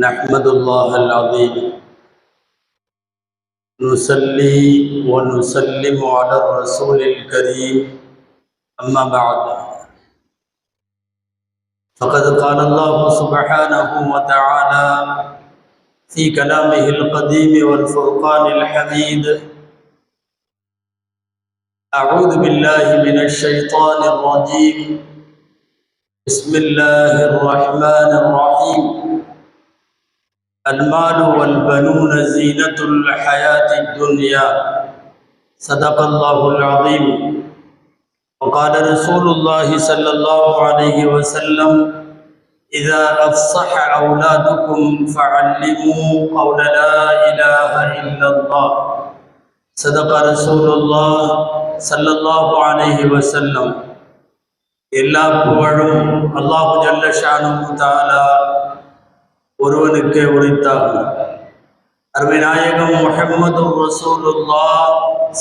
نحمد الله العظيم نصلي ونسلم على الرسول الكريم أما بعد فقد قال الله سبحانه وتعالى في كلامه القديم والفرقان الحميد أعوذ بالله من الشيطان الرجيم بسم الله الرحمن الرحيم المال والبنون زينة الحياة الدنيا صدق الله العظيم وقال رسول الله صلى الله عليه وسلم إذا أفصح أولادكم فعلموا قول لا إله إلا الله صدق رسول الله صلى الله عليه وسلم எல்லா புகழும் அல்லாஹ் ஜல்ல ஷானுஹு தஆலா ஒருவனுக்கே உரித்தாகும். அருமை நாயகம் முஹம்மதுர் ரசூலுல்லாஹ்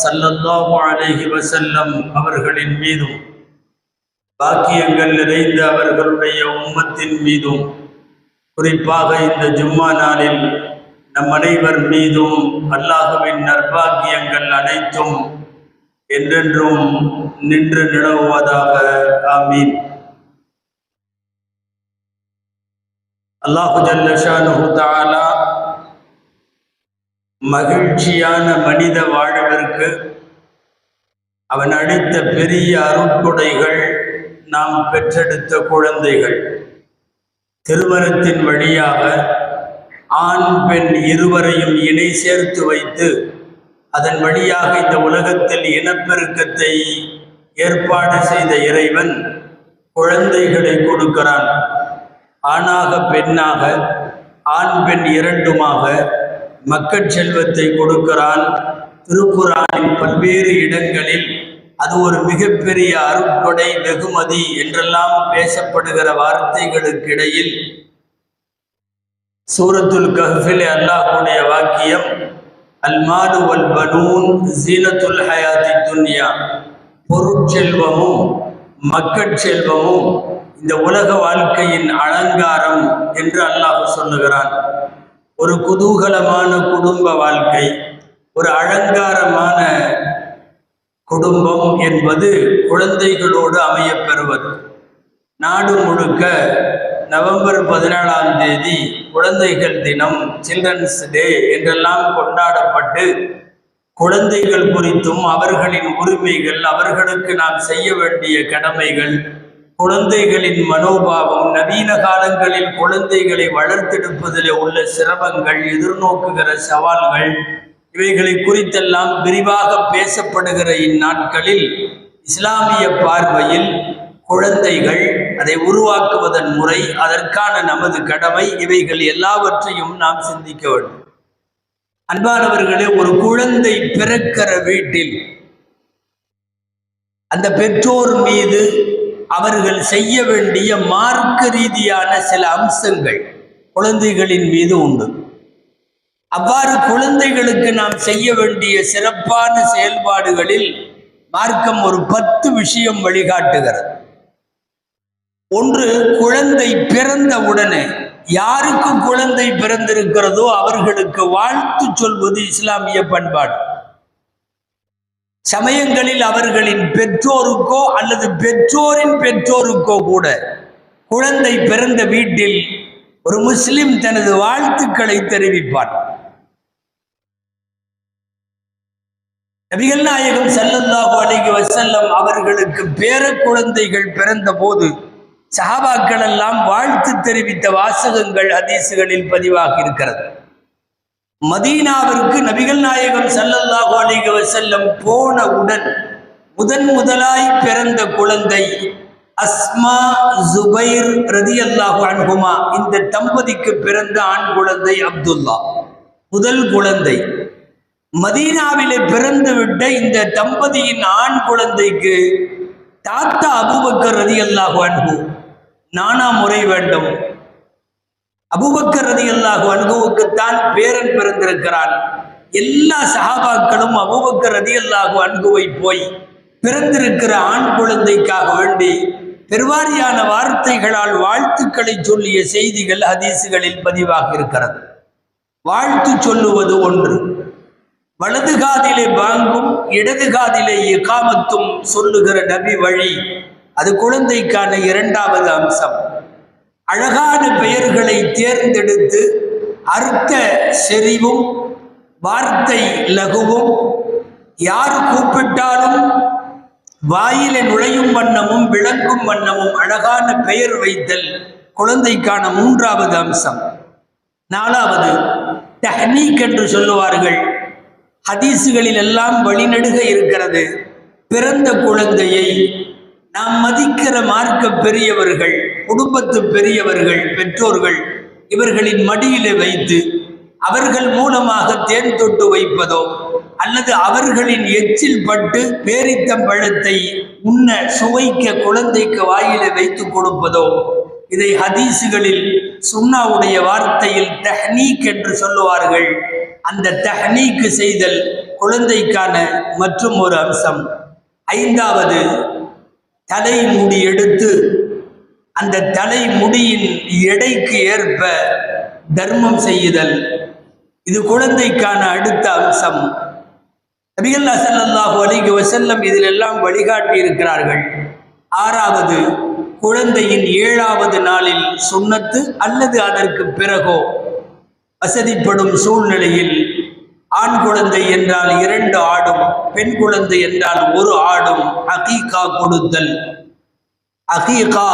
ஸல்லல்லாஹு அலைஹி வஸல்லம் அவர்களின் மீதும் பாக்கியங்கள் நிறைந்த அவர்களுடைய உம்மத்தின் மீதும் குறிப்பாக இந்த ஜும்மா நாளில் நம் அனைவர் மீதும் அல்லாஹ்வின் நற்பாக்கியங்கள் அனைத்தும் என்றென்றும் நின்று நிலவுவதாக. ஆமீன். அல்லாஹு ஜல்ல ஷானுஹு தஆலா மகிழ்ச்சியான மனித வாழ்விற்கு அவன் அளித்த பெரிய அருட்கொடைகள் நாம் பெற்றெடுத்த குழந்தைகள். திருமணத்தின் வழியாக ஆண் பெண் இருவரையும் இணை சேர்த்து வைத்து அதன் வழியாக இந்த உலகத்தில் இனப்பெருக்கத்தை ஏற்பாடு செய்த இறைவன் குழந்தைகளை கொடுக்கிறான். ஆணாக பெண்ணாக, ஆண் பெண் இரண்டுமாக மக்கட் செல்வத்தை கொடுக்கிறான். திருக்குர்ஆனின் பல்வேறு இடங்களில் அது ஒரு மிகப்பெரிய அருட்கொடை, வெகுமதி என்றெல்லாம் பேசப்படுகிற வார்த்தைகளுக்கிடையில் சூரத்துல் கஹ்ஃபில் அல்லாஹ்வுடைய வாக்கியம் அல்மாலு வல் பனூன் ஜீனத்துல் ஹயாத்தி துன்யா, பொருட்செல்வமும் மக்கட் செல்வமும் இந்த உலக வாழ்க்கையின் அலங்காரம் என்று அல்லாஹ் சொல்லுகிறான். ஒரு குதூகலமான குடும்ப வாழ்க்கை, ஒரு அலங்காரமான குடும்பம் என்பது குழந்தைகளோடு அமையப்பெறுவது. நாடு முழுக்க நவம்பர் 17ஆம் தேதி குழந்தைகள் தினம், சில்ட்ரன்ஸ் டே என்றெல்லாம் கொண்டாடப்பட்டு குழந்தைகள் குறித்தும் அவர்களின் உரிமைகள், அவர்களுக்கு நாம் செய்ய வேண்டிய கடமைகள், குழந்தைகளின் மனோபாவம், நவீன காலங்களில் குழந்தைகளை வளர்த்தெடுப்பதில் உள்ள சிரமங்கள், எதிர்நோக்குகிற சவால்கள், இவைகளை குறித்தெல்லாம் விரிவாக பேசப்படுகிற இந்நாட்களில் இஸ்லாமிய பார்வையில் குழந்தைகள், அதை உருவாக்குவதன் முறை, அதற்கான நமது கடமை, இவைகள் எல்லாவற்றையும் நாம் சிந்திக்க வேண்டும். அன்பானவர்களே, ஒரு குழந்தை பிறக்கிற வீட்டில் அந்த பெற்றோர் மீது அவர்கள் செய்ய வேண்டிய மார்க்க ரீதியான சில அம்சங்கள் குழந்தைகளின் மீது உண்டு. அவ்வாறு குழந்தைகளுக்கு நாம் செய்ய வேண்டிய சிறப்பான செயல்பாடுகளில் மார்க்கம் ஒரு 10 விஷயம் வழிகாட்டுகிறது. ஒன்று, குழந்தை பிறந்த உடனே யாருக்கு குழந்தை பிறந்திருக்கிறதோ அவர்களுக்கு வாழ்த்து சொல்வது இஸ்லாமிய பண்பாடு. சமயங்களில் அவர்களின் பெற்றோருக்கோ அல்லது பெற்றோரின் பெற்றோருக்கோ கூட குழந்தை பிறந்த வீட்டில் ஒரு முஸ்லிம் தனது வாழ்த்துக்களை தெரிவிப்பார். நபிகள் நாயகம் ஸல்லல்லாஹு அலைஹி வஸல்லம் அவர்களுக்கு பேர குழந்தைகள் பிறந்த போது சஹாபாக்கள் எல்லாம் வாழ்த்து தெரிவித்த வாசகங்கள் ஹதீசுகளில் பதிவாகி இருக்கிறது. மதீனாவிற்கு நபிகள் நாயகம் ஸல்லல்லாஹு அலைஹி வஸல்லம் போனவுடன் முதலாய் பிறந்த குழந்தை அஸ்மா ஜுபைர் ரலியல்லாஹு அன்ஹுமா, இந்த தம்பதிக்கு பிறந்த ஆண் குழந்தை அப்துல்லா முதல் குழந்தை. மதீனாவிலே பிறந்துவிட்ட இந்த தம்பதியின் ஆண் குழந்தைக்கு தாத்தா அபூபக்கர் ரலியல்லாஹு அன்ஹு நானா முறை வேண்டும். அபூபக்கர் ரலியல்லாஹு அன்ஹுவுக்குத்தான் பேரன் பிறந்திருக்கிறான். எல்லா சஹாபாக்களும் அபூபக்கர் ரலியல்லாஹு அன்ஹுவை போய் பிறந்திருக்கிற ஆண் குழந்தைக்காக வேண்டி பெருவாரியான வார்த்தைகளால் வாழ்த்துக்களை சொல்லிய செய்திகள் ஹதீசுகளில் பதிவாக இருக்கிறது. வாழ்த்து சொல்லுவது ஒன்று, வலது காதிலே பாங்கும் இடது காதிலே இகாமத்தும் சொல்லுகிற நபி வழி, அது குழந்தைக்கான இரண்டாவது அம்சம். அழகான பெயர்களை தேர்ந்தெடுத்து அர்த்த செறிவும் வார்த்தை லகுவும் யார் கூப்பிட்டாலும் வாயில நுழையும் வண்ணமும் விளங்கும் வண்ணமும் அழகான பெயர் வைத்தல் குழந்தைக்கான மூன்றாவது அம்சம். நாலாவது தஹ்னீக் என்று சொல்லுவார்கள். ஹதீசுகளில் எல்லாம் வழிநடுக இருக்கிறது. பிறந்த குழந்தையை நாம் மதிக்கிற மார்க்க பெரியவர்கள், குடும்பத்து பெரியவர்கள், பெற்றோர்கள் இவர்களின் மடியிலே வைத்து அவர்கள் மூலமாக தேன் தொட்டு வைப்பதோ அல்லது அவர்களின் எச்சில் பட்டு பேரித்தம்பழத்தை உண்ண சுவைக்க குழந்தைக்கு வாயிலே வைத்து கொடுப்பதோ, இதை ஹதீசுகளில் சுன்னாவுடைய வார்த்தையில் தஹ்னீக் என்று சொல்லுவார்கள். அந்த தஹ்னீக் செய்தல் குழந்தைக்கான மற்றும் ஒரு அம்சம். ஐந்தாவது தலைமுடி எடுத்து அந்த தலைமுடியின் எடைக்கு ஏற்ப தர்மம் செய்யுதல், இது குழந்தைக்கான அடுத்த அம்சம். நபிகள் ஸல்லல்லாஹு அலைஹி வஸல்லம் இதில் எல்லாம் வழிகாட்டி இருக்கிறார்கள். ஆறாவது குழந்தையின் 7வது நாளில் சுன்னத்து அல்லது அதற்கு பிறகோ வசதிப்படும் சூழ்நிலையில் ஆண் குழந்தை என்றால் 2 ஆடும், பெண் குழந்தை என்றால் 1 ஆடும் அகீகா கொடுத்தல். அகீகா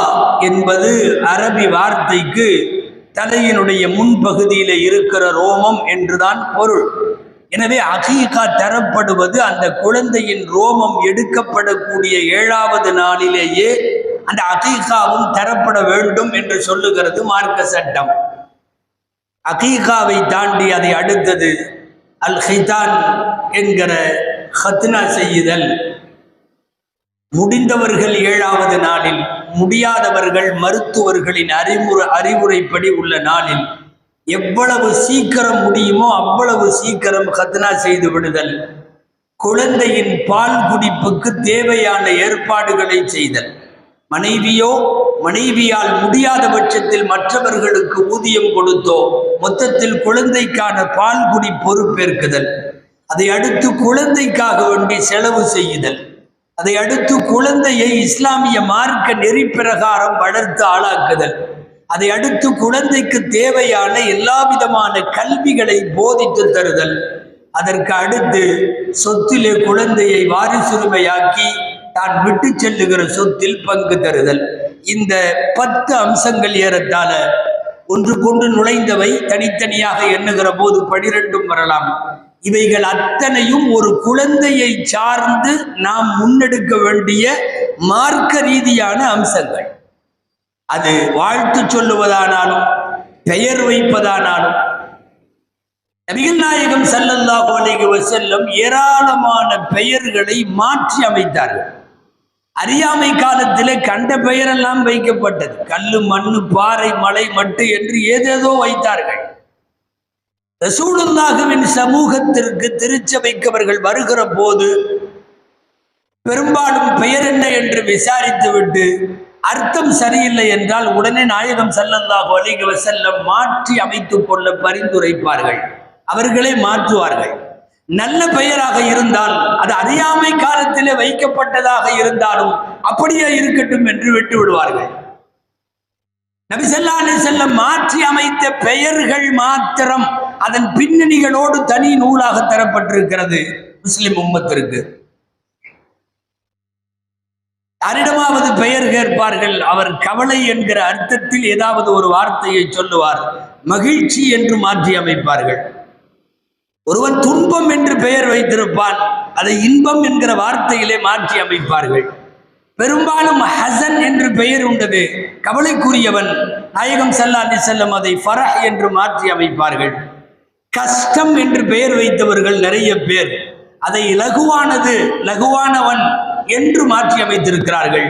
என்பது அரபி வார்த்தைக்கு தலையினுடைய முன்பகுதியில இருக்கிற ரோமம் என்றுதான் பொருள். எனவே அகீகா தரப்படுவது அந்த குழந்தையின் ரோமம் எடுக்கப்படக்கூடிய 7வது நாளிலேயே அந்த அகீகாவும் தரப்பட வேண்டும் என்று சொல்லுகிறது மார்க்க சட்டம். அகீகாவை தாண்டி அதை அடுத்தது அல் ஹிதான் என்கிற ஹத்னா செய்யுதல். முடிந்தவர்கள் 7வது நாளில், முடியாதவர்கள் மருத்துவர்களின் அறிவுரைப்படி உள்ள நாளில் எவ்வளவு சீக்கிரம் முடியுமோ அவ்வளவு சீக்கிரம் ஹத்னா செய்து விடுதல். குழந்தையின் பால் குடிப்புக்கு தேவையான ஏற்பாடுகளை செய்தல். மனைவியோ மனைவியால் முடியாத பட்சத்தில் மற்றவர்களுக்கு ஊதியம் கொடுத்தோ மொத்தத்தில் குழந்தைக்கான பால் குடி பொறுப்பேற்குதல். அதை அடுத்து குழந்தைக்காக வேண்டி செலவு செய்யுதல். அதை அடுத்து குழந்தையை இஸ்லாமிய மார்க்க நெறி பிரகாரம் வளர்த்து ஆளாக்குதல். அதை அடுத்து குழந்தைக்கு தேவையான எல்லா விதமான கல்விகளை போதித்து தருதல். அதற்கு அடுத்து சொத்திலே குழந்தையை வாரிசுரிமையாக்கி தான் விட்டு செல்லுகிற சொத்தில் பங்கு தருதல். இந்த 10 அம்சங்கள் ஏறத்தாழ ஒன்றுக்கொன்று நுழைந்தவை, தனித்தனியாக எண்ணுகிற போது 12 வரலாம். இவைகள் அத்தனையும் ஒரு குழந்தையை சார்ந்து நாம் முன்னெடுக்க வேண்டிய மார்க்க ரீதியான அம்சங்கள். அது வாழ்த்து சொல்லுவதானாலும் பெயர் வைப்பதானாலும் நபிகள் நாயகம் ஸல்லல்லாஹு அலைஹி வஸல்லம் ஏராளமான பெயர்களை மாற்றி அமைத்தார்கள். அறியாமை காலத்திலே கண்ட பெயரெல்லாம் வைக்கப்பட்டது. கல்லு, மண்ணு, பாறை, மலை, மட்டு என்று ஏதேதோ வைத்தார்கள். ரசூலுல்லாஹ்வின் சமூகத்திற்கு திருச்சபைக்கு அவர்கள் வருகிற போது பெரும்பாலும் பெயர் என்ன என்று விசாரித்துவிட்டு அர்த்தம் சரியில்லை என்றால் உடனே நாயகம் ஸல்லல்லாஹு அலைஹி வஸல்லம் மாற்றி அமைத்துக் கொள்ள பரிந்துரைப்பார்கள். அவர்களே மாற்றுவார்கள். நல்ல பெயராக இருந்தால், அது அறியாமை காலத்திலே வைக்கப்பட்டதாக இருந்தாலும் அப்படியே இருக்கட்டும் என்று விட்டு விடுவார்கள். நபி ஸல்லல்லாஹு அலைஹி வஸல்லம் மாற்றி அமைத்த பெயர்கள் மாத்திரம் அதன் பின்னணிகளோடு தனி நூலாக தரப்பட்டிருக்கிறது முஸ்லிம் உம்மத்திற்கு. யாரிடமாவது பெயர் கேட்பார்கள், அவர் கவலை என்கிற அர்த்தத்தில் ஏதாவது ஒரு வார்த்தையை சொல்லுவார், மகிழ்ச்சி என்று மாற்றி அமைப்பார்கள். ஒருவன் துன்பம் என்று பெயர் வைத்திருப்பான், அதை இன்பம் என்கிற வார்த்தையிலே மாற்றி அமைப்பார்கள். பெரும்பாலும் ஹசன் என்று பெயர் உண்டது, கவலைக்குரியவன். நாயகம் ஸல்லல்லாஹு அலைஹி வஸல்லம் அதை ஃபரஹ் என்று மாற்றி அமைப்பார்கள். கஷ்டம் என்று பெயர் வைத்தவர்கள் நிறைய பேர், அதை லகுவானது, லகுவானவன் என்று மாற்றி அமைத்திருக்கிறார்கள்.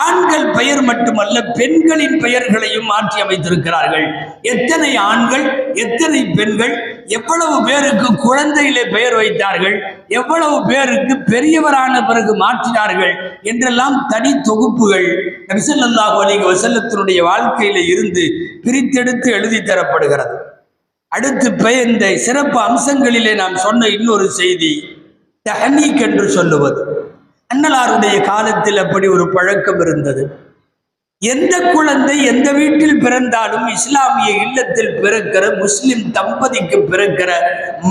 ஆண்கள் பெயர் மட்டுமல்ல, பெண்களின் பெயர்களையும் மாற்றி அமைத்திருக்கிறார்கள். எத்தனை ஆண்கள், எத்தனை பெண்கள், எவ்வளவு பேருக்கு குழந்தையிலே பெயர் வைத்தார்கள், எவ்வளவு பேருக்கு பெரியவரான பிறகு மாற்றினார்கள் என்றெல்லாம் தனி தொகுப்புகள் நபி ஸல்லல்லாஹு அலைஹி வஸல்லத்தினுடைய வாழ்க்கையில இருந்து பிரித்தெடுத்து எழுதி தரப்படுகிறது. அடுத்து இந்த சிறப்பு அம்சங்களிலே நாம் சொன்ன இன்னொரு செய்தி தஹ்னீக் என்று சொல்லுவது. அன்னலாருடைய காலத்தில் அப்படி ஒரு பழக்கம் இருந்தது. எந்த குழந்தை எந்த வீட்டில் பிறந்தாலும் இஸ்லாமிய இல்லத்தில் பிறக்கிற முஸ்லிம் தம்பதிக்கு பிறக்கிற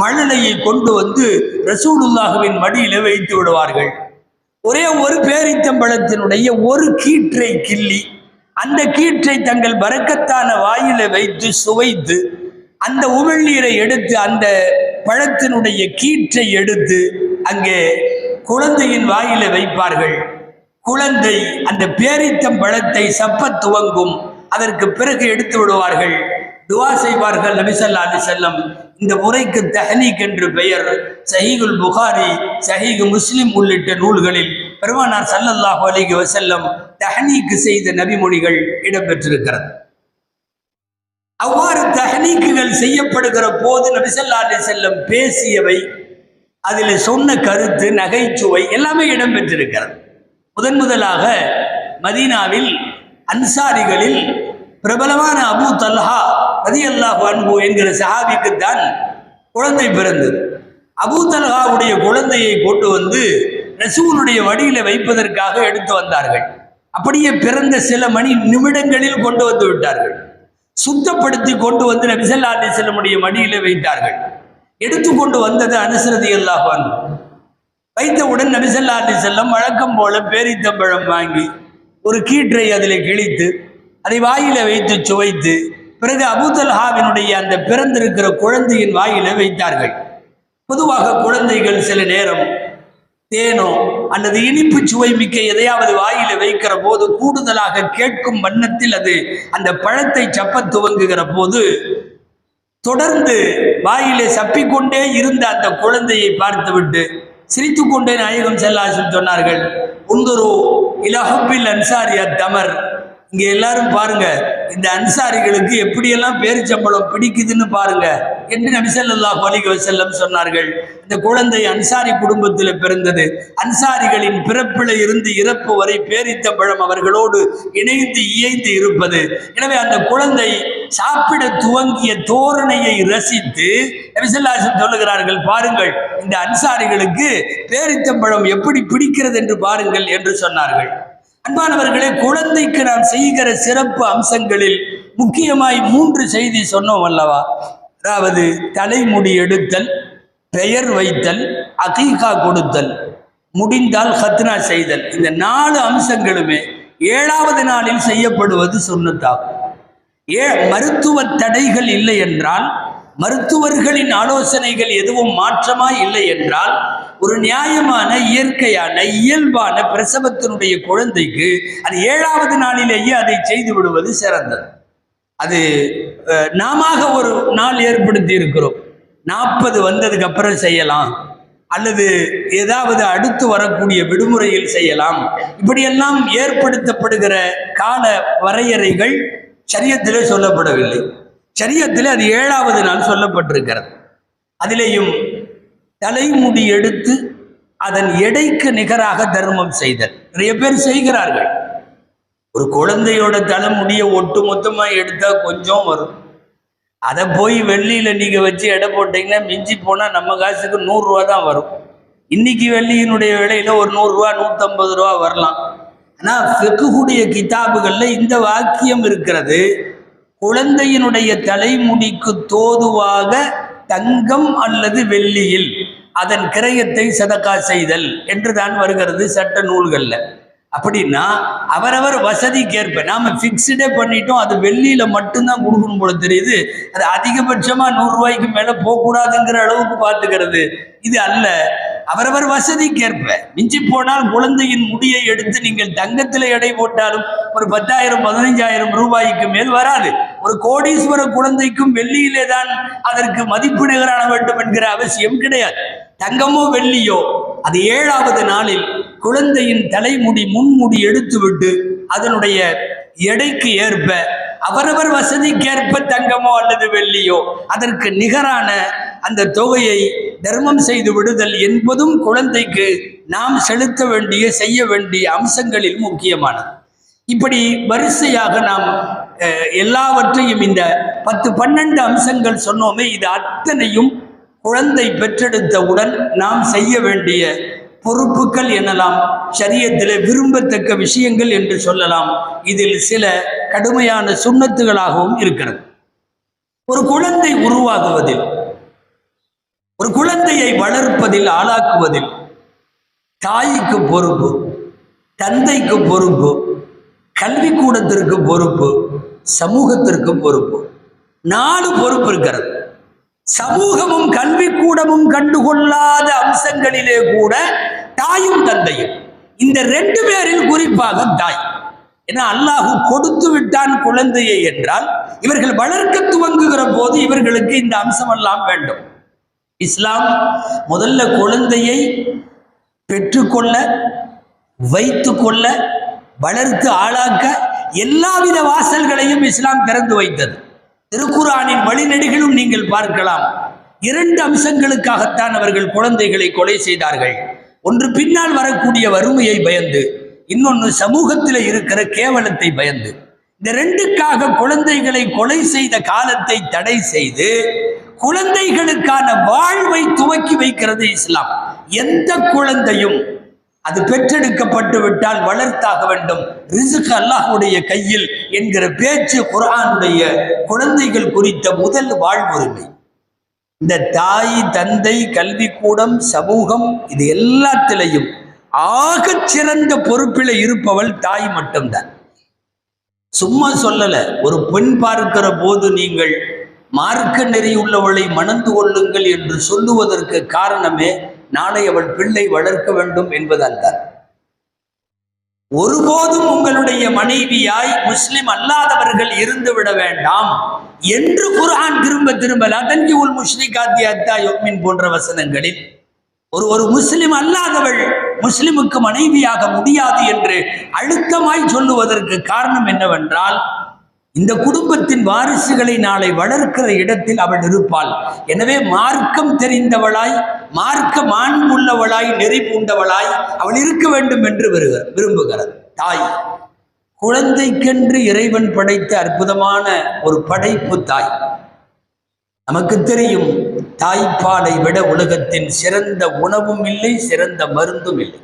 மழலையை கொண்டு வந்து ரசூலுல்லாஹ்வின் மடியில வைத்து விடுவார்கள். ஒரே ஒரு பேரித்தம்பழத்தினுடைய ஒரு கீற்றை கிள்ளி அந்த கீற்றை தங்கள் பரக்கத்தான வாயில வைத்து சுவைத்து அந்த உமிழ்நீரை எடுத்து அந்த பழத்தினுடைய கீற்றை எடுத்து அங்கே குழந்தையின் வாயில வைப்பார்கள். குழந்தை அந்த பேரித்தம்பழத்தை சப்ப துவங்கும். அதற்கு பிறகு எடுத்து விடுவார்கள், துவா செய்வார்கள். நபி ஸல்லல்லாஹு அலைஹி வஸல்லம் இந்த முறைக்கு தஹ்னீக் என்று பெயர். சஹீஹுல் புகாரி, சஹீஹ் முஸ்லிம் உள்ளிட்ட நூல்களில் பெருமானார் ஸல்லல்லாஹு அலைஹி வஸல்லம் தஹ்னீக் செய்த நபிமொழிகள் இடம்பெற்றிருக்கிறது. அவ்வாறு தஹ்னீக்குகள் செய்யப்படுகிற போது நபி ஸல்லல்லாஹு அலைஹி வஸல்லம் பேசியவை, அதில் சொன்ன கருத்து, நகைச்சுவை எல்லாமே இடம்பெற்றிருக்கிறது. முதலாக மதீனாவில் அன்சாரிகளில் பிரபலமான அபூ தல்ஹா ரலியல்லாஹு அன்ஹு என்கிற சஹாபிக்குத்தான் குழந்தை பிறந்தது. அபூ தல்ஹாவுடைய குழந்தையை கொண்டு வந்து ரசூலுடைய வடியில வைப்பதற்காக எடுத்து வந்தார்கள். அப்படியே பிறந்த சில மணி நிமிடங்களில் கொண்டு வந்து விட்டார்கள். சுத்தப்படுத்தி கொண்டு வந்து நபி ஸல்லல்லாஹு அலைஹி வஸல்லமுடைய மடியில வைத்தார்கள். எடுத்துக்கொண்டு வந்தது அனஸ் ரலியல்லாஹு அன்ஹு. வைத்தவுடன் நபி ஸல்லல்லாஹு அலைஹி வஸல்லம் வழக்கம் போல பேரித்தம்பழம் வாங்கி ஒரு கீற்றை அதில் கிழித்து அதை வாயில வைத்து சுவைத்து பிறகு அபூ தல்ஹாவினுடைய அந்த பிறந்திருக்கிற குழந்தையின் வாயில வைத்தார்கள். பொதுவாக குழந்தைகள் சில நேரம் தேனோ அல்லது இனிப்பு சுவை மிக்க எதையாவது வாயில வைக்கிற போது கூடுதலாக கேட்கும் வண்ணத்தில் அது அந்த பழத்தை சப்ப துவங்குகிற போது தொடர்ந்து வாயிலே சப்பிக்கொண்டே இருந்த அந்த குழந்தையை பார்த்துவிட்டு சிரித்து கொண்டே நாயகம் ஸல்லல்லாஹு அலைஹி வஸல்லம் சொன்னார்கள், உன்துரு இலா ஹுப்பில் அன்சாரி அத்தமர். இங்க எல்லாரும் பாருங்க, இந்த அன்சாரிகளுக்கு எப்படியெல்லாம் பேரிச்சம்பழம் பிடிக்குதுன்னு பாருங்க என்று நபி ஸல்லல்லாஹு அலைஹி வஸல்லம் சொன்னார்கள். இந்த குழந்தை அன்சாரி குடும்பத்தில் பிறந்தது. அன்சாரிகளின் பிறப்பில இருந்து இறப்பு வரை பேரித்தம்பழம் அவர்களோடு இணைந்து இயைந்து இருப்பது. எனவே அந்த குழந்தை சாப்பிட துவங்கிய தோரணையை ரசித்து நபி ஸல்லல்லாஹு அலைஹி வஸல்லம் சொல்லுகிறார்கள், பாருங்கள் இந்த அன்சாரிகளுக்கு பேரித்தம்பழம் எப்படி பிடிக்கிறது என்று பாருங்கள் என்று சொன்னார்கள். அன்பானவர்களே, குழந்தைக்கு நாம் செய்கிற சிறப்பு அம்சங்களில் முக்கியமாய் 3 செய்தி சொன்னோம் அல்லவா? அதாவது தலைமுடி எடுத்தல், பெயர் வைத்தல், அகீகா கொடுத்தல், முடிந்தால் ஹத்னா செய்தல். இந்த 4 அம்சங்களுமே 7வது நாளில் செய்யப்படுவது சுன்னத்தாகும். மருத்துவ தடைகள் இல்லை என்றால், மருத்துவர்களின் ஆலோசனைகள் எதுவும் மாற்றமாய் இல்லை என்றால், ஒரு நியாயமான இயற்கையான இயல்பான பிரசவத்தினுடைய குழந்தைக்கு அது 7வது நாளிலேயே அதை செய்து விடுவது சிறந்தது. அது நாம ஒரு நாள் ஏற்படுத்தி இருக்கிறோம், 40 வந்ததுக்கு அப்புறம் செய்யலாம், அல்லது ஏதாவது அடுத்து வரக்கூடிய விடுமுறையில் செய்யலாம். இப்படியெல்லாம் ஏற்படுத்தப்படுகிற கால வரையறைகள் ஷரியத்திலே சொல்லப்படவில்லை. ஷரியத்திலே அது 7வது நாள் சொல்லப்பட்டிருக்கிறது. அதிலேயும் தலைமுடி எடுத்து அதன் எடைக்கு நிகராக தர்மம் செய்தல் நிறைய பேர் செய்கிறார்கள். ஒரு குழந்தையோட தலைமுடியை ஒட்டு மொத்தமா எடுத்தா கொஞ்சம் வரும். அதை போய் வெள்ளியில நீங்க வச்சு எடை போட்டீங்கன்னா மிஞ்சி போனா நம்ம காசுக்கு 100 ரூபா தான் வரும். இன்னைக்கு வெள்ளியினுடைய விலையில ஒரு 100 ரூபா 150 ரூபா வரலாம். ஆனா ஃபிக்ஹுடைய கிதாபுகள்ல இந்த வாக்கியம் இருக்கிறது, குழந்தையினுடைய தலைமுடிக்கு தோதுவாக தங்கம் அல்லது வெள்ளியில் அதன் கிரயத்தை சதக்கா செய்தல் என்றுதான் வருகிறது சட்ட நூல்கள்ல. அப்படின்னா அவரவர் வசதிக்கேற்ப நாம ஃபிக்ஸ்டே பண்ணிட்டோம், அது வெள்ளியில மட்டும்தான் கொடுக்கணும் போல தெரியுது. அது அதிகபட்சமா 100 ரூபாய்க்கு மேல போகக்கூடாதுங்கிற அளவுக்கு பார்த்துக்கிறது இது அல்ல. அவரவர் வசதிக்கேற்ப மிஞ்சி போனால் குழந்தையின் முடியை எடுத்து நீங்கள் தங்கத்தில் எடை போட்டாலும் ஒரு 10,000 15,000 ரூபாய்க்கு மேல் வராது. ஒரு கோடீஸ்வர குழந்தைக்கும் வெள்ளியிலே தான் அதற்கு மதிப்பு நிகரான வேண்டும் என்கிற அவசியம் கிடையாது. தங்கமோ வெள்ளியோ அது 7வது நாளில் குழந்தையின் தலைமுடி முன்முடி எடுத்துவிட்டு அதனுடைய எடைக்கு ஏற்ப அவரவர் வசதிக்கேற்ப தங்கமோ அல்லது வெள்ளியோ அதற்கு நிகரான அந்த தொகையை தர்மம் செய்து விடுதல் என்பதும் குழந்தைக்கு நாம் செலுத்த வேண்டிய செய்ய வேண்டிய அம்சங்களில் முக்கியமானது. இப்படி வரிசையாக நாம் எல்லாவற்றையும் இந்த 10-12 அம்சங்கள் சொன்னோமே, இது அத்தனையும் குழந்தை பெற்றெடுத்தவுடன் நாம் செய்ய வேண்டிய பொறுப்புகள் எனலாம், ஷரியத்திலே விரும்பத்தக்க விஷயங்கள் என்று சொல்லலாம். இதில் சில கடுமையான சுன்னத்துகளாகவும் இருக்கிறது. ஒரு குழந்தை உருவாகுவதில், ஒரு குழந்தையை வளர்ப்பதில், ஆளாக்குவதில் தாய்க்கு பொறுப்பு, தந்தைக்கு பொறுப்பு, கல்விக்கூடத்திற்கு பொறுப்பு, சமூகத்திற்கு பொறுப்பு. 4 பொறுப்பு இருக்கிறது. சமூகமும் கல்விக்கூடமும் கண்டுகொள்ளாத அம்சங்களிலே கூட தாயும் தந்தையும், இந்த 2 பேரில் குறிப்பாக தாய். ஏன்னா அல்லாஹ் கொடுத்து விட்டான் குழந்தையை என்றால் இவர்கள் வளர்க்க துவங்குகிற போது இவர்களுக்கு இந்த அம்சமெல்லாம் வேண்டும். இஸ்லாம் முதல்ல குழந்தையை பெற்றுக்கொள்ள, வைத்து கொள்ள, வளர்த்து ஆளாக்க எல்லாவித வாசல்களையும் இஸ்லாம் திறந்து வைத்தது. திருக்குர்ஆனின் வழிநெடுகிலும் நீங்கள் பார்க்கலாம். 2 அம்சங்களுக்காகத்தான் அவர்கள் குழந்தைகளை கொலை செய்தார்கள். ஒன்று பின்னால் வரக்கூடிய வறுமையை பயந்து, இன்னொன்று சமூகத்தில் இருக்கிற கேவலத்தை பயந்து. இந்த 2க்காக குழந்தைகளை கொலை செய்த காலத்தை தடை செய்து குழந்தைகளுக்கான வாழ்வை துவக்கி வைக்கிறது இஸ்லாம். எந்த குழந்தையும் அது பெற்றெடுக்கப்பட்டு விட்டால் வளர்த்தாக வேண்டும், ரிஸ்க் அல்லாஹ்வுடைய கையில் என்கிற பேச்சு குர்ஆனுடைய குழந்தைகள் குறித்த முதல் வாழ்வுரிமை. இந்த தாய் தந்தை கல்விக்கூடம் சமூகம் இது எல்லாத்திலையும் ஆகச் சிறந்த பொறுப்பில் இருப்பவள் தாய் மட்டும்தான். சும்மா சொல்லல. ஒரு பெண் பார்க்கிற போது நீங்கள் மார்க்க நெறி உள்ளவளை மணந்து கொள்ளுங்கள் என்று சொல்லுவதற்கு காரணமே நாளை அவள் பிள்ளை வளர்க்க வேண்டும் என்பதால் தான். ஒருபோதும் உங்களுடைய மனைவியாய் முஸ்லிம் அல்லாதவர்கள் இருந்து விட வேண்டாம் என்று குர்ஆன் திரும்ப திரும்ப லதன்ஜி உல் முஷ்ரிகாத்தி அத்தா யுமின் போன்ற வசனங்களில் ஒரு முஸ்லிம் அல்லாதவள் முஸ்லிமுக்கு மனைவியாக முடியாது என்று அழுத்தமாய் சொல்லுவதற்கு காரணம் என்னவென்றால், இந்த குடும்பத்தின் வாரிசுகளை நாளை வளர்க்கிற இடத்தில் அவள் இருப்பாள். எனவே மார்க்கம் தெரிந்தவளாய், மார்க்க மாண்புள்ளவளாய், நெறி பூண்டவளாய் அவள் இருக்க வேண்டும் என்று விரும்புகிறது தாய். குழந்தைக்கென்று இறைவன் படைத்த அற்புதமான ஒரு படைப்பு தாய். நமக்கு தெரியும், தாய்ப்பாலை விட உலகத்தின் சிறந்த உணவும் இல்லை, சிறந்த மருந்தும் இல்லை.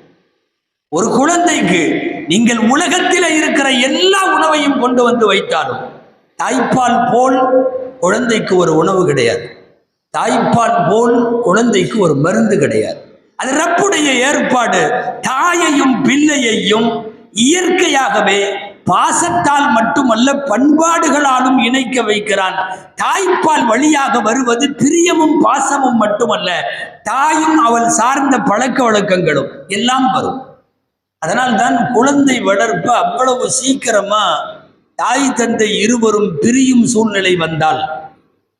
ஒரு குழந்தைக்கு நீங்கள் உலகத்தில் இருக்கிற எல்லா உணவையும் கொண்டு வந்து வைத்தாலும் தாய்ப்பால் போல் குழந்தைக்கு ஒரு உணவு கிடையாது. தாய்ப்பால் போல் குழந்தைக்கு ஒரு மருந்து கிடையாது. அது ரப்புடைய ஏற்பாடு. தாயையும் பிள்ளையையும் இயற்கையாகவே பாசத்தால் மட்டுமல்ல பண்பாடுகளாலும் இணைக்க வைக்கிறான். தாய்ப்பால் வழியாக வருவது பிரியமும் பாசமும் மட்டுமல்ல, தாயும் அவள் சார்ந்த பழக்க வழக்கங்களும் எல்லாம் வரும். அதனால்தான் குழந்தை வளர்ப்பு அவ்வளவு சீக்கிரமா தாய் தந்தை இருவரும் பிரியும் சூழ்நிலை வந்தால்,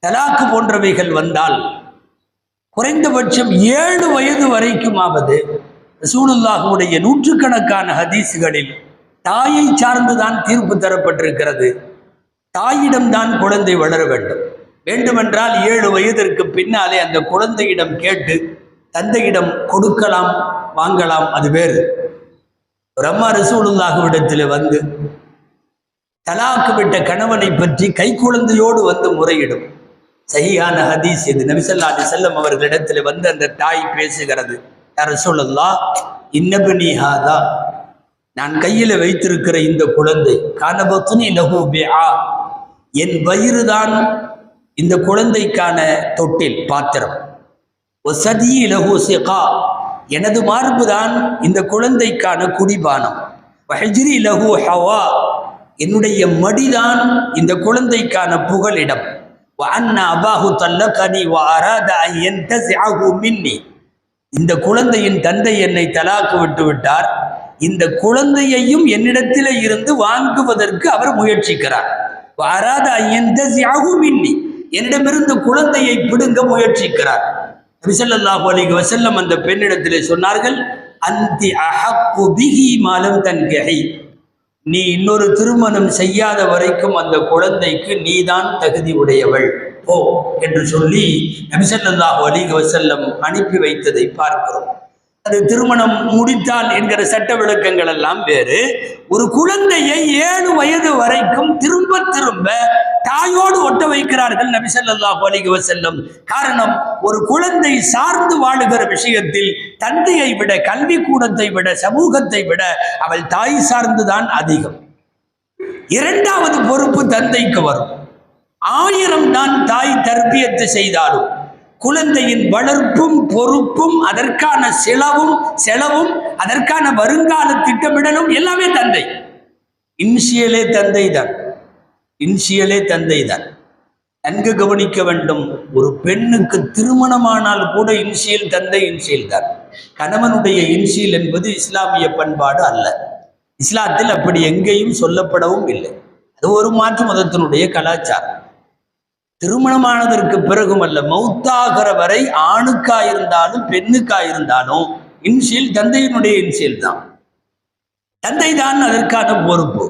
தலாக்கு போன்றவைகள் வந்தால், குறைந்தபட்சம் 7 வயது வரைக்குமாவது ரசூலுல்லாஹ்வுடைய நூற்றுக்கணக்கான ஹதீஸ்களில் தாயை சார்ந்துதான் தீர்ப்பு தரப்பட்டிருக்கிறது. தாயிடம்தான் குழந்தை வளர வேண்டும். வேண்டுமென்றால் 7 வயதிற்கு பின்னாலே அந்த குழந்தையிடம் கேட்டு தந்தையிடம் கொடுக்கலாம், வாங்கலாம், அது வேறு. ஒரு அம்மா ரசூலுல்லாஹ்விடத்தில் வந்து தலாக்கு விட்ட கணவனை பற்றி கை குழந்தையோடு வந்து முறையிடும். சஹீஹான ஹதீஸ் இது. நபி ஸல்லல்லாஹு அலைஹி வஸல்லம் அவர்களிடத்தில் வந்து அந்த தாய் பேசுகிறது, யா ரசூலுல்லாஹ், இன்னப்னி ஹாதா, நான் கையில் வைத்திருக்கிற இந்த குழந்தை, கானபத்னி லஹு பிஆ, என் வயிறுதான் இந்த குழந்தைக்கான தொட்டில், பாத்திரம். வஸதி லஹு சிகா, எனது மார்புதான் இந்த குழந்தைக்கான குடிபானம். வஹஜ்ரி லஹு ஹவா, என்னுடைய மடிதான் இந்த குழந்தைக்கான புகலிடம். வஅன்ன அபாஹு தல்லகனி வஅராத அன் யன்தஸிஅஹு மின்னி, இந்த குழந்தையின் தந்தை என்னை தலாக்கு விட்டு விட்டார், இந்த குழந்தையையும் என்னிடத்திலே இருந்து வாங்குவதற்கு அவர் முயற்சிக்கிறார். வஅராத அன் யன்தஸிஅஹு மின்னி, என்னிடமிருந்து குழந்தையை பிடுங்க முயற்சிக்கிறார். நபி ஸல்லல்லாஹு அலைஹி வஸல்லம் அந்த பெண்ணிடத்திலே சொன்னார்கள், அந்தி அஹப்பு பிஹி மாலம் தன்கஹி, நீ இன்னொரு திருமணம் செய்யாத வரைக்கும் அந்த குழந்தைக்கு நீதான் தகுதி உடையவள் போ என்று சொல்லி நபி ஸல்லல்லாஹு அலைஹி வஸல்லம் அனுப்பி வைத்ததை பார்க்கிறோம். அது திருமணம் முடித்தால் என்கிற சட்ட விளக்கங்கள் எல்லாம் வேறு. ஒரு குழந்தையை 7 வயது வரைக்கும் திரும்ப திரும்ப தாயோடு ஒட்ட வைக்கிறார்கள் நபி ஸல்லல்லாஹு அலைஹி வஸல்லம். காரணம், ஒரு குழந்தை சார்ந்து வாழுகிற விஷயத்தில் தந்தையை விட, கல்வி கூடத்தை விட, சமூகத்தை விட அவள் தாய் சார்ந்துதான் அதிகம். 2வது பொறுப்பு தந்தைக்கு வரும். 1000 தான் தாய் தர்பியத்து செய்தாலும் குழந்தையின் வளர்ப்பும் பொறுப்பும் அதற்கான செலவும் அதற்கான வருங்கால திட்டமிடலும் எல்லாமே தந்தை. இன்சியலே தந்தை தான். நன்கு கவனிக்க வேண்டும். ஒரு பெண்ணுக்கு திருமணமானால் கூட இன்சியல் தந்தை இன்சியல் தான். கணவனுடைய இன்சியல் என்பது இஸ்லாமிய பண்பாடு அல்ல. இஸ்லாத்தில் அப்படி எங்கேயும் சொல்லப்படவும் இல்லை. அது ஒரு மாற்று மதத்தினுடைய கலாச்சாரம். திருமணமானதற்கு பிறகும் அல்ல, மௌத்தாகிற வரை ஆணுக்காயிருந்தாலும் பெண்ணுக்காயிருந்தாலும் இன்சியல் தந்தையினுடைய இன்சியல் தான். தந்தை தான் அதற்கான பொறுப்பு.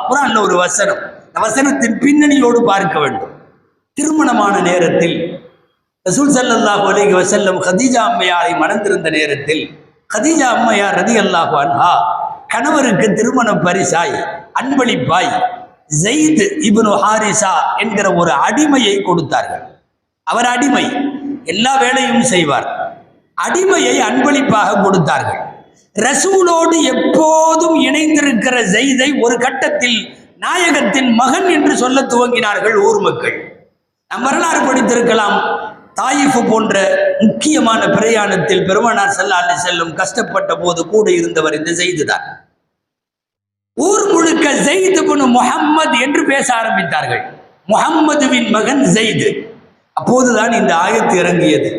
குர்ஆன்ல ஒரு வசனம், வசனத்தின் பின்னணியோடு பார்க்க வேண்டும். திருமணமான நேரத்தில் ரசூல் ஸல்லல்லாஹு அலைஹி வஸல்லம் கதீஜா அம்மையாரை மணந்திருந்த நேரத்தில் கதீஜா அம்மையார் ரலியல்லாஹு அன்ஹா கணவருக்கு திருமண பரிசாய், அன்பளிப்பாய் ஸைத் இப்னு ஹாரிஸா என்கிற ஒரு அடிமையை கொடுத்தார்கள். அவர் அடிமை, எல்லா வேலையும் செய்வார். அடிமையை அன்பளிப்பாக கொடுத்தார்கள். ரசூலோடு எப்போதும் இணைந்திருக்கிற ஸைதை ஒரு கட்டத்தில் நாயகத்தின் மகன் என்று சொல்ல துவங்கினார்கள் ஊர் மக்கள். நாம் வரலாறு படித்திருக்கலாம். தாயிஃப் போன்ற முக்கியமான பிரயாணத்தில் பெருமானார் ஸல்லல்லாஹு அலைஹி வஸல்லம் கஷ்டப்பட்ட போது கூட இருந்தவர் இந்த ஸைத் தான். ஊர் முழுக்க ஸைத் இப்னு முஹம்மது என்று பேச ஆரம்பித்தார்கள். முஹம்மதுவின் மகன் ஸைத். அப்போதுதான் இந்த ஆயத்து இறங்கியது.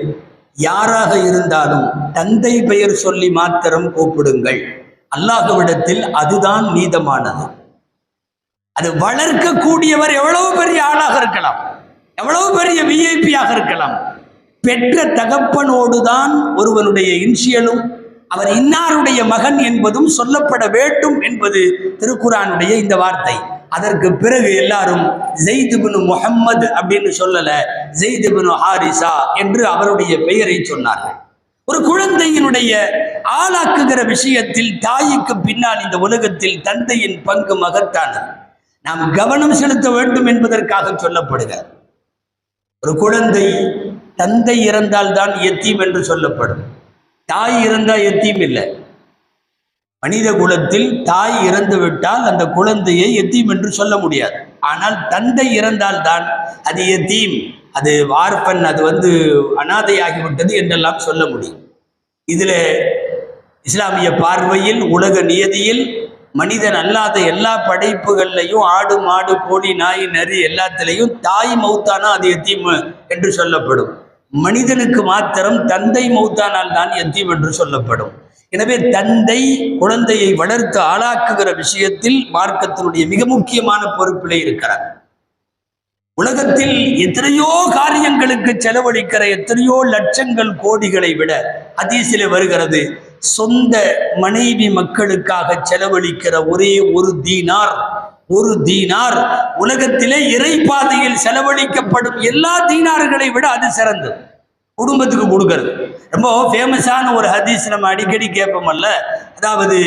யாராக இருந்தாலும் தந்தை பெயர் சொல்லி மாத்திரம் கூப்பிடுங்கள், அல்லாஹ்விடத்தில் அதுதான் நீதமானது. அது வளர்க்கக்கூடியவர் எவ்வளவு பெரிய ஆளாக இருக்கலாம், எவ்வளவு பெரிய விஐபியாக இருக்கலாம், பெற்ற தகப்பனோடுதான் ஒருவனுடைய இன்சியலும் அவர் இன்னாருடைய மகன் என்பதும் சொல்லப்பட வேண்டும் என்பது திருக்குர்ஆனுடைய இந்த வார்த்தை. அதற்கு பிறகு எல்லாரும் ஸைத் இப்னு முஹம்மது அப்படின்னு சொல்லல, ஸைத் இப்னு ஹாரிஸா என்று அவருடைய பெயரை சொன்னார்கள். ஒரு குழந்தையினுடைய ஆளாக்குகிற விஷயத்தில் தாய்க்கு பின்னால் இந்த உலகத்தில் தந்தையின் பங்கு மகத்தானது. நாம் கவனம் செலுத்த வேண்டும் என்பதற்காக சொல்லப்படுகிறது. ஒரு குழந்தை தந்தை இறந்தால் தான் யத்தீம் என்று சொல்லப்படும். தாய் இறந்தால் யத்தீம் இல்லை. மனித குலத்தில் தாய் இறந்து விட்டால் அந்த குழந்தையை யத்தீம் என்று சொல்ல முடியாது. ஆனால் தந்தை இறந்தால் தான் அது யத்தீம், அது வார்பன், அது அனாதையாகிவிட்டது என்றெல்லாம் சொல்ல முடியும். இதில் இஸ்லாமிய பார்வையில், உலக நியதியில், மனிதன் அல்லாத எல்லா படைப்புகள்லையும், ஆடு மாடு கோழி நாய் நரி எல்லாத்திலையும் தாய் மௌத்தானா அது யத்தீம் என்று சொல்லப்படும். மனிதனுக்கு மாத்திரம் தந்தை மௌத்தானால் தான் யத்தீம் என்று சொல்லப்படும். எனவே தந்தை குழந்தையை வளர்த்து ஆளாக்குகிற விஷயத்தில் மார்க்கத்தினுடைய மிக முக்கியமான பொறுப்பிலே இருக்கிறார். உலகத்தில் எத்தனையோ காரியங்களுக்கு செலவழிக்கிற எத்தனையோ லட்சங்கள் கோடிகளை விட ஹதீஸிலே வருகிறது, சொந்த மனைவி மக்களுக்காக செலவழிக்கிற ஒரே ஒரு தீனார் உலகத்திலே இறைப்பாதையில் செலவழிக்கப்படும் எல்லா தீனார்களை விட அது சிறந்தது. குடும்பத்துக்கு கொடுக்கிறது ரொம்ப ஃபேமஸான ஒரு ஹதீஸ் நம்ம அடிக்கடி கேட்போமல்ல, அதாவது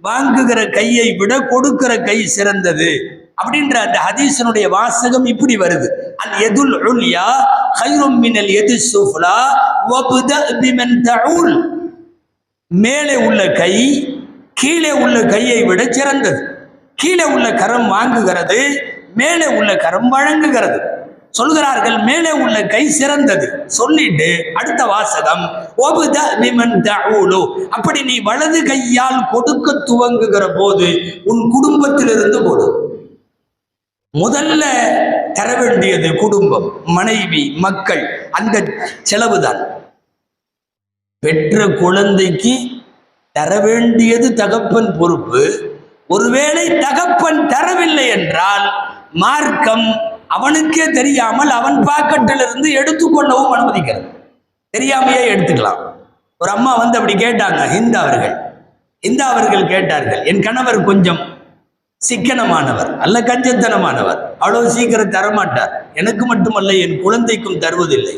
வாங்குகிற கையை விட கொடுக்கிற கை சிறந்தது அப்படின்ற அந்த ஹதீஸனுடைய வாசகம் இப்படி வருது. அல் யதுல் உல்யா கைரும் மினல் யதி சுஃப்லா வப்த பிமன் தஊல். மேலே உள்ள கை கீழே உள்ள கையை விட சிறந்தது. கீழே உள்ள கரம் வாங்குகிறது, மேலே உள்ள கரம் வழங்குகிறது. சொல்கிறார்கள் மேலே உள்ள கை சிறந்தது. சொல்லிட்டு அடுத்த வாசகம் வப்த பிமன் தஊல். அப்படி நீ வலது கையால் கொடுக்க துவங்குகிற போது உன் குடும்பத்திலிருந்து கொடு. முதல்ல தர வேண்டியது குடும்பம், மனைவி, மக்கள், அந்த செலவுதான். பெற்ற குழந்தைக்கு தர வேண்டியது தகப்பன் பொறுப்பு. ஒருவேளை தகப்பன் தரவில்லை என்றால் மார்க்கம் அவனுக்கே தெரியாமல் அவன் பாக்கெட்டிலிருந்து எடுத்துக்கொள்ளவும் அனுமதிக்கிறது. தெரியாமையே எடுத்துக்கலாம். ஒரு அம்மா வந்து அப்படி கேட்டாங்க, ஹிந்தா அவர்கள் கேட்டார்கள், என் கணவர் கொஞ்சம் சிக்கனமானவர் அல்ல, கஞ்சத்தனமானவர், அவ்வளவு சீக்கிரம் தரமாட்டார், எனக்கு மட்டுமல்ல என் குழந்தைக்கும் தருவதில்லை,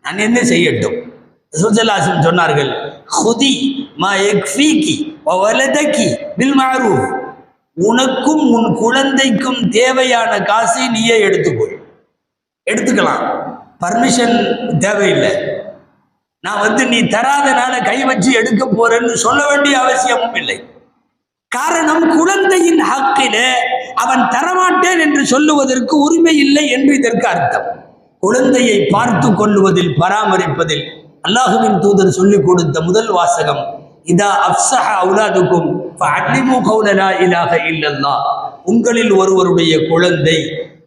நான் என்ன செய்யட்டும்? ரசூலுல்லாஹி சொன்னார்கள், ஹுதி மா யக்ஃபீகி வ வலதகி பில் மஅரூஃப், உனக்கும் உன் குழந்தைக்கும் தேவையான காசை நீயே எடுத்துக்கலாம், பர்மிஷன் தேவையில்லை. நான் வந்து நீ தராதனால கை வச்சு எடுக்க போறேன்னு சொல்ல வேண்டிய அவசியமும் இல்லை. காரணம், குழந்தையின் ஹக்கிலே அவன் தரமாட்டேன் என்று சொல்லுவதற்கு உரிமை இல்லை என்று இதற்கு அர்த்தம். குழந்தையை பார்த்து கொள்ளுவதில், பராமரிப்பதில் அல்லாஹுவின் தூதர் சொல்லிக் கொடுத்த முதல் வாசகம், இதா அஃப்ஸஹ அவுலாதுக்கும் ஃபஅல்லிமு கௌல லா இலாஹ இல்லல்லாஹ், உங்களில் ஒருவருடைய குழந்தை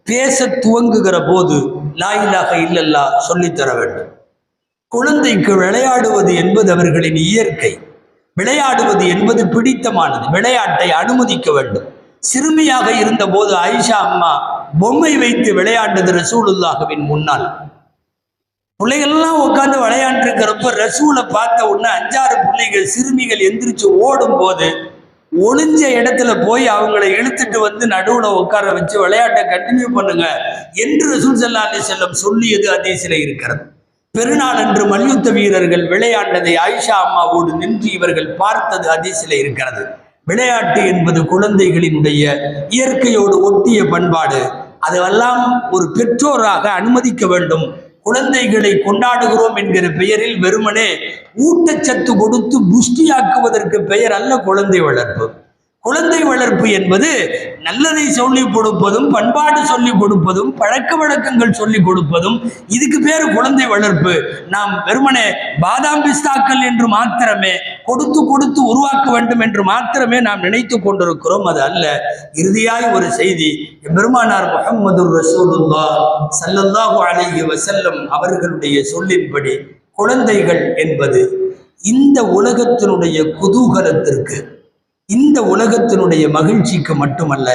பேச துவங்குகிற போது லா இலாஹ இல்லல்லாஹ் சொல்லித்தர வேண்டும். குழந்தைக்கு விளையாடுவது என்பது அவர்களின் இயற்கை. விளையாடுவது என்பது பிடித்தமானது. விளையாட்டை அனுமதிக்க வேண்டும். சிறுமியாக இருந்த போது ஆயிஷா அம்மா பொம்மை வைத்து விளையாண்டது ரசூலுல்லாஹ்வின் முன்னால். பிள்ளைகள்லாம் உட்காந்து விளையாண்டுருக்கிறப்ப ரசூலை பார்த்த உடனே 5-6 பிள்ளைகள் சிறுமிகள் எந்திரிச்சு ஓடும் போது ஒளிஞ்ச இடத்துல போய் அவங்களை இழுத்துட்டு வந்து நடுவுல உட்கார வச்சு விளையாட்டை கண்டினியூ பண்ணுங்க என்று ரசூல் ஸல்லல்லாஹு அலைஹி வஸல்லம் சொல்லியது ஹதீஸிலே இருக்கிறது. பெருநாள் அன்று மல்யுத்த வீரர்கள் விளையாண்டதை ஆயிஷா அம்மாவோடு நின்று இவர்கள் பார்த்தது ஹதீஸிலே இருக்கிறது. விளையாட்டு என்பது குழந்தைகளினுடைய இயற்கையோடு ஒட்டிய பண்பாடு. அதெல்லாம் ஒரு பெற்றோராக அனுமதிக்க வேண்டும். குழந்தைகளை கொண்டாடுகிறோம் என்கிற பெயரில் வெறுமனே ஊட்டச்சத்து கொடுத்து புஷ்டியாக்குவதற்கு பெயர் அல்ல குழந்தை வளர்ப்பு. குழந்தை வளர்ப்பு என்பது நல்லதை சொல்லிக் கொடுப்பதும், பண்பாடு சொல்லிக் கொடுப்பதும், பழக்க வழக்கங்கள் சொல்லிக் கொடுப்பதும், இதுக்கு பேர் குழந்தை வளர்ப்பு. நாம் வெறுமனே பாதாம் பிஸ்தாக்கள் என்று மாத்திரமே கொடுத்து உருவாக்க வேண்டும் என்று மாத்திரமே நாம் நினைத்து கொண்டிருக்கிறோம். அது அல்ல. இறுதியாய் ஒரு செய்தி, பெருமானார் முஹம்மது ரசூலுல்லாஹ் ஸல்லல்லாஹு அலைஹி வஸல்லம் அவர்களுடைய சொல்லின்படி குழந்தைகள் என்பது இந்த உலகத்தினுடைய குதூகலத்திற்கு, இந்த உலகத்தினுடைய மகிழ்ச்சிக்கு மட்டுமல்ல,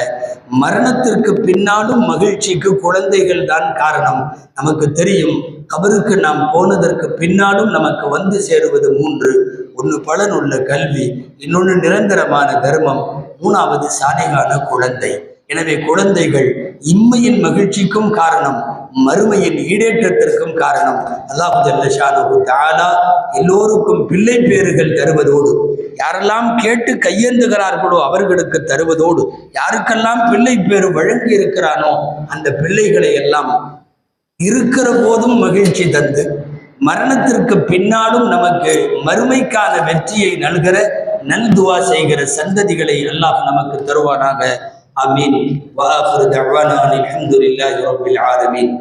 மரணத்திற்கு பின்னாலும் மகிழ்ச்சிக்கு குழந்தைகள் தான் காரணம். நமக்கு தெரியும், கபருக்கு நாம் போனதற்கு பின்னாலும் நமக்கு வந்து சேருவது 3. ஒன்று பலனுள்ள கல்வி, இன்னொன்று நிரந்தரமான தர்மம், 3வது சாலிகான குழந்தை. எனவே குழந்தைகள் இம்மையின் மகிழ்ச்சிக்கும் காரணம், மறுமையின் ஈடேற்றத்திற்கும் காரணம். அல்லாஹ் ஜல்ல ஷானஹு தஆலா எல்லோருக்கும் பிள்ளை பேறுகள் தருவதோடு, யாரெல்லாம் கேட்டு கையேந்துகிறார்களோ அவர்களுக்கு தருவதோடு, யாருக்கெல்லாம் பிள்ளை பேறு வழங்கி இருக்கிறானோ அந்த பிள்ளைகளை எல்லாம் இருக்கிற போதும் மகிழ்ச்சி தந்து, மரணத்திற்கு பின்னாலும் நமக்கு மறுமைக்கான வெற்றியை நல்கிற நல்துவா செய்கிற சந்ததிகளை அல்லாஹ் நமக்கு தருவானாக. ஆமீன். வ ஆகிரு தஅவானா அல்ஹம்துலில்லாஹி ரப்பில் ஆலமீன்.